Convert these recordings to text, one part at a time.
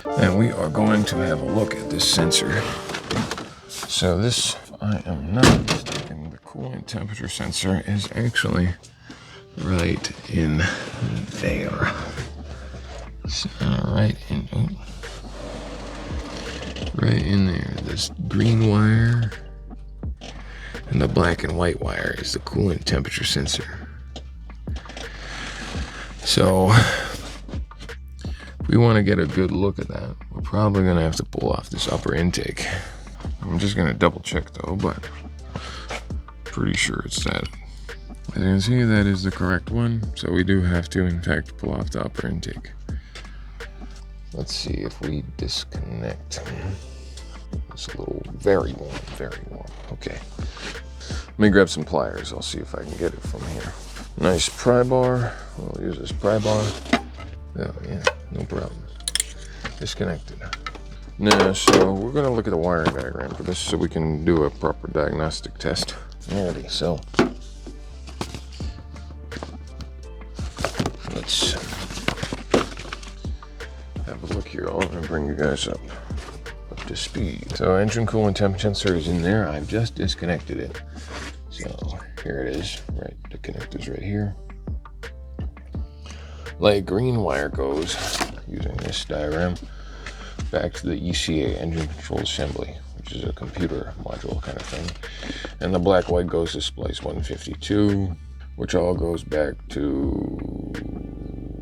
And we are going to have a look at this sensor. So this, if I am not mistaken, the coolant temperature sensor is actually right in there. So right in there. This green wire and the black and white wire is the coolant temperature sensor. So if we want to get a good look at that, we're probably going to have to pull off this upper intake. I'm just going to double check though, but pretty sure it's that. As you can see, that is the correct one. So we do have to, in fact, pull off the upper intake. Let's see if we disconnect. It's a little very warm, very warm. Okay. Let me grab some pliers. I'll see if I can get it from here. Nice pry bar. We'll use this pry bar. Oh yeah, no problem. Disconnected. Now, so we're gonna look at the wiring diagram for this so we can do a proper diagnostic test. Alrighty, so let's have a look here. I'm gonna bring you guys up to speed. So engine coolant temp sensor is in there. I've just disconnected it. So here it is, right? The connector's right here. Light green wire goes, using this diagram, back to the ECA, engine control assembly, which is a computer module kind of thing. And the black white goes to splice 152, which all goes back to,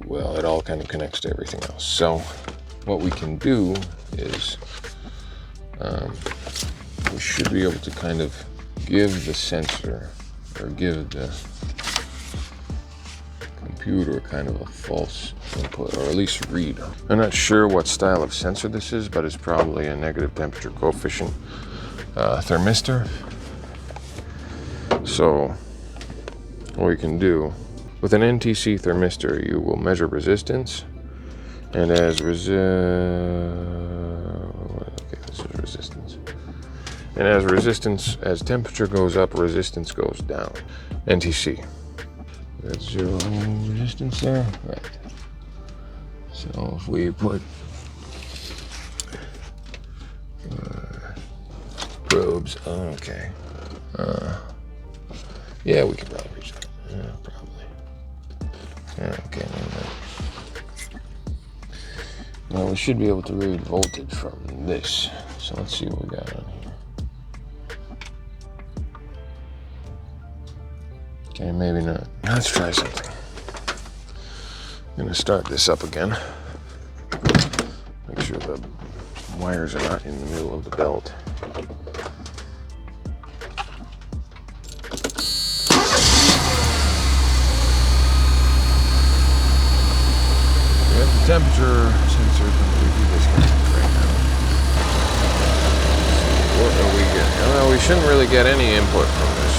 well, it all kind of connects to everything else. So what we can do is we should be able to kind of give the sensor, or give the computer kind of a false input, or at least read. I'm not sure what style of sensor this is, but it's probably a negative temperature coefficient thermistor. So what we can do with an NTC thermistor, you will measure resistance, and as resistance. And as temperature goes up, resistance goes down. NTC. That's 0 resistance there. Right. So if we put probes, okay. Yeah, we can probably reach that. Yeah, probably. Yeah, okay, well, we should be able to read voltage from this. So let's see what we got on here. Okay, maybe not. Let's try something. I'm gonna start this up again. Make sure the wires are not in the middle of the belt. We have the temperature sensor completely disconnected right now. What are we getting? Well, we shouldn't really get any input from this.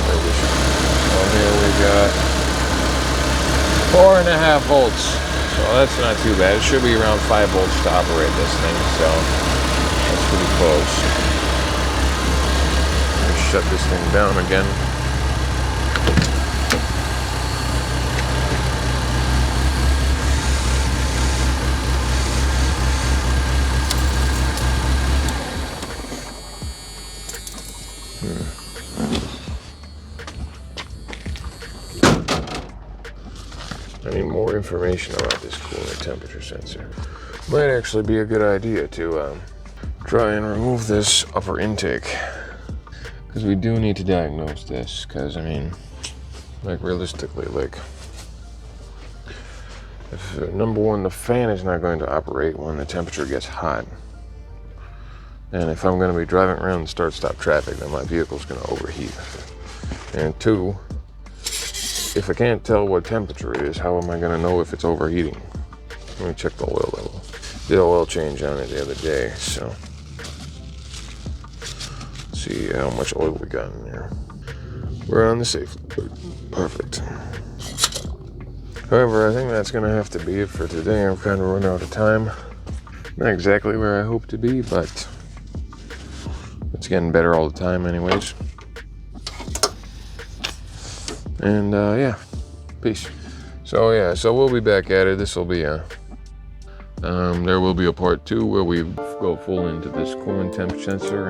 Or we should. Well, here we got 4.5 volts. So that's not too bad. It should be around 5 volts to operate this thing. So that's pretty close. Let's shut this thing down again. I need more information about this coolant temperature sensor. Might actually be a good idea to try and remove this upper intake, because we do need to diagnose this. Because I mean, like realistically, like if number one, the fan is not going to operate when the temperature gets hot, and if I'm going to be driving around in start-stop traffic, then my vehicle's going to overheat. And two, if I can't tell what temperature it is, how am I going to know if it's overheating? Let me check the oil level. Did an oil change on it the other day, so let's see how much oil we got in there. We're on the safe. Perfect. However, I think that's going to have to be it for today. I'm kind of running out of time. Not exactly where I hope to be, but it's getting better all the time anyways. And yeah, peace. So yeah, so we'll be back at it. This will be a There will be a part 2 where we go full into this coolant temp sensor.